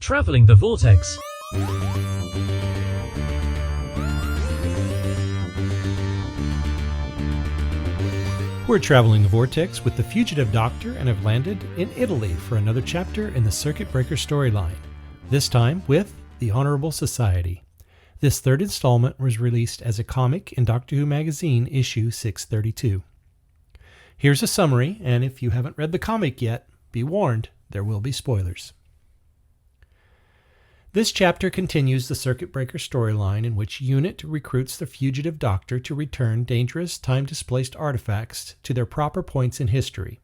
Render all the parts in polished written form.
Traveling the Vortex. We're traveling the vortex with the Fugitive Doctor and have landed in Italy for another chapter in the Circuit Breaker storyline, this time with the Honourable Society. This third installment was released as a comic in Doctor Who magazine issue 632. Here's a summary, and if you haven't read the comic yet, be warned, there will be spoilers. This chapter continues the Circuit Breaker storyline in which UNIT recruits the Fugitive Doctor to return dangerous, time-displaced artifacts to their proper points in history.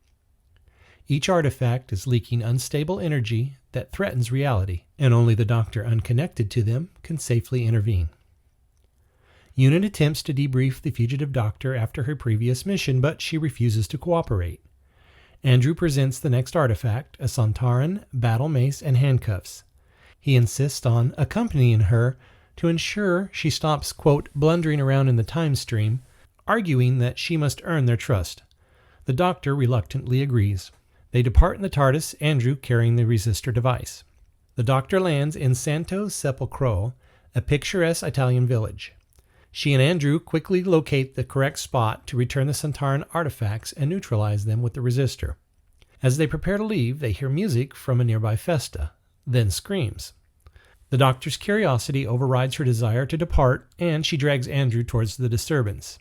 Each artifact is leaking unstable energy that threatens reality, and only the Doctor unconnected to them can safely intervene. UNIT attempts to debrief the Fugitive Doctor after her previous mission, but she refuses to cooperate. Andrew presents the next artifact, a Sontaran, battle mace, and handcuffs. He insists on accompanying her to ensure she stops, quote, blundering around in the time stream, arguing that she must earn their trust. The Doctor reluctantly agrees. They depart in the TARDIS, Andrew carrying the resistor device. The Doctor lands in Santo Sepolcro, a picturesque Italian village. She and Andrew quickly locate the correct spot to return the Sontaran artifacts and neutralize them with the resistor. As they prepare to leave, they hear music from a nearby festa, then screams. The Doctor's curiosity overrides her desire to depart, and she drags Andrew towards the disturbance.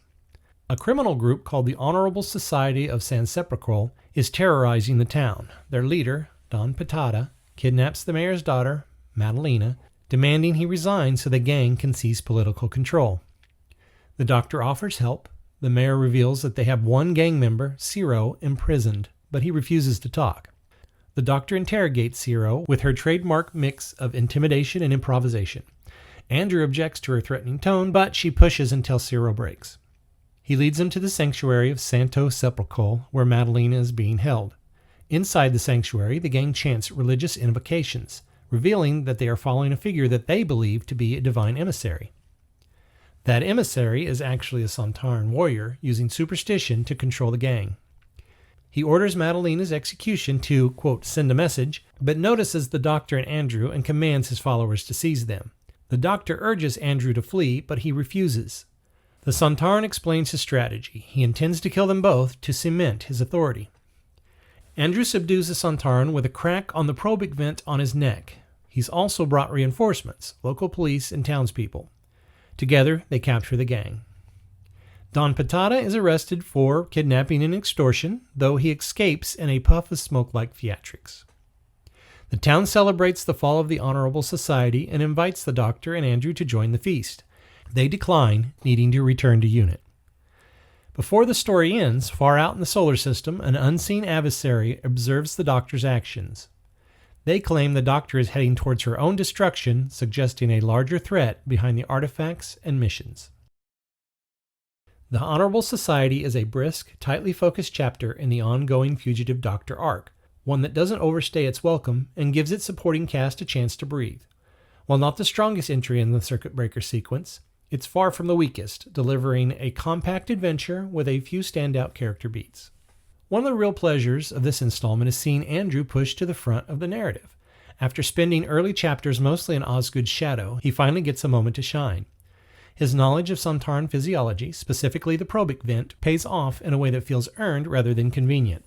A criminal group called the Honourable Society of San Sepolcro is terrorizing the town. Their leader, Don Patata, kidnaps the mayor's daughter, Madalena, demanding he resign so the gang can seize political control. The Doctor offers help. The mayor reveals that they have one gang member, Ciro, imprisoned, but he refuses to talk. The Doctor interrogates Ciro with her trademark mix of intimidation and improvisation. Andrew objects to her threatening tone, but she pushes until Ciro breaks. He leads him to the sanctuary of Santo Sepolcro, where Madalena is being held. Inside the sanctuary, the gang chants religious invocations, revealing that they are following a figure that they believe to be a divine emissary. That emissary is actually a Sontaran warrior using superstition to control the gang. He orders Madalena's execution to, quote, send a message, but notices the Doctor and Andrew and commands his followers to seize them. The Doctor urges Andrew to flee, but he refuses. The Sontaran explains his strategy. He intends to kill them both to cement his authority. Andrew subdues the Sontaran with a crack on the probic vent on his neck. He's also brought reinforcements, local police and townspeople. Together, they capture the gang. Don Patata is arrested for kidnapping and extortion, though he escapes in a puff of smoke like theatrics. The town celebrates the fall of the Honourable Society and invites the Doctor and Andrew to join the feast. They decline, needing to return to UNIT. Before the story ends, far out in the solar system, an unseen adversary observes the Doctor's actions. They claim the Doctor is heading towards her own destruction, suggesting a larger threat behind the artifacts and missions. The Honourable Society is a brisk, tightly focused chapter in the ongoing Fugitive Doctor arc, one that doesn't overstay its welcome and gives its supporting cast a chance to breathe. While not the strongest entry in the Circuit Breaker sequence, it's far from the weakest, delivering a compact adventure with a few standout character beats. One of the real pleasures of this installment is seeing Andrew pushed to the front of the narrative. After spending early chapters mostly in Osgood's shadow, he finally gets a moment to shine. His knowledge of Sontaran physiology, specifically the probic vent, pays off in a way that feels earned rather than convenient.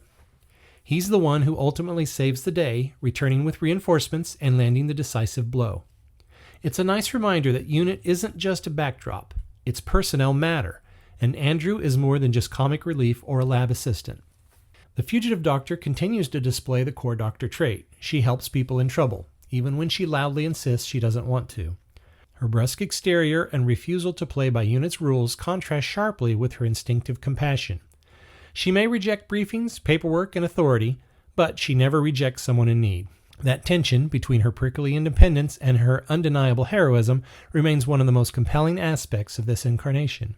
He's the one who ultimately saves the day, returning with reinforcements and landing the decisive blow. It's a nice reminder that UNIT isn't just a backdrop, its personnel matter, and Andrew is more than just comic relief or a lab assistant. The Fugitive Doctor continues to display the core Doctor trait. She helps people in trouble, even when she loudly insists she doesn't want to. Her brusque exterior and refusal to play by UNIT's rules contrast sharply with her instinctive compassion. She may reject briefings, paperwork, and authority, but she never rejects someone in need. That tension between her prickly independence and her undeniable heroism remains one of the most compelling aspects of this incarnation.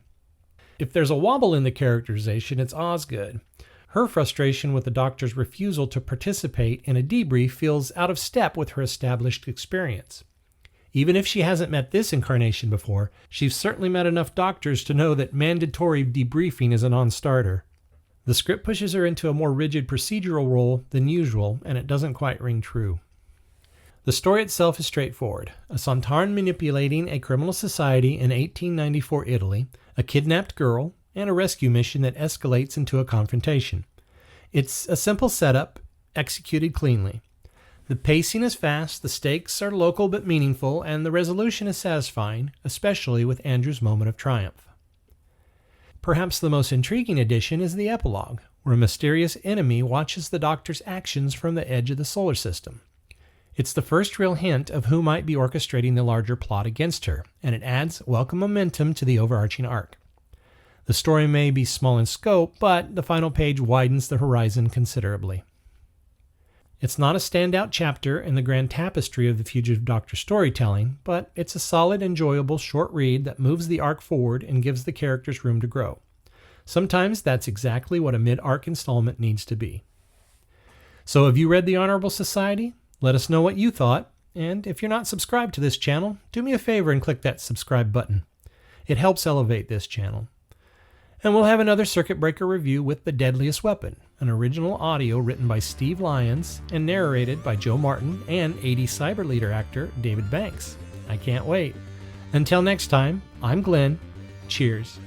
If there's a wobble in the characterization, it's Osgood. Her frustration with the Doctor's refusal to participate in a debrief feels out of step with her established experience. Even if she hasn't met this incarnation before, she's certainly met enough Doctors to know that mandatory debriefing is a non-starter. The script pushes her into a more rigid procedural role than usual, and it doesn't quite ring true. The story itself is straightforward. A Sontaran manipulating a criminal society in 1894 Italy, a kidnapped girl, and a rescue mission that escalates into a confrontation. It's a simple setup, executed cleanly. The pacing is fast, the stakes are local but meaningful, and the resolution is satisfying, especially with Andrew's moment of triumph. Perhaps the most intriguing addition is the epilogue, where a mysterious enemy watches the Doctor's actions from the edge of the solar system. It's the first real hint of who might be orchestrating the larger plot against her, and it adds welcome momentum to the overarching arc. The story may be small in scope, but the final page widens the horizon considerably. It's not a standout chapter in the grand tapestry of the Fugitive Doctor storytelling, but it's a solid, enjoyable short read that moves the arc forward and gives the characters room to grow. Sometimes that's exactly what a mid-arc installment needs to be. So have you read the Honourable Society? Let us know what you thought, and if you're not subscribed to this channel, do me a favor and click that subscribe button. It helps elevate this channel. And we'll have another Circuit Breaker review with The Deadliest Weapon, an original audio written by Steve Lyons and narrated by Joe Martin and 80s cyber leader actor David Banks. I can't wait. Until next time, I'm Glenn. Cheers.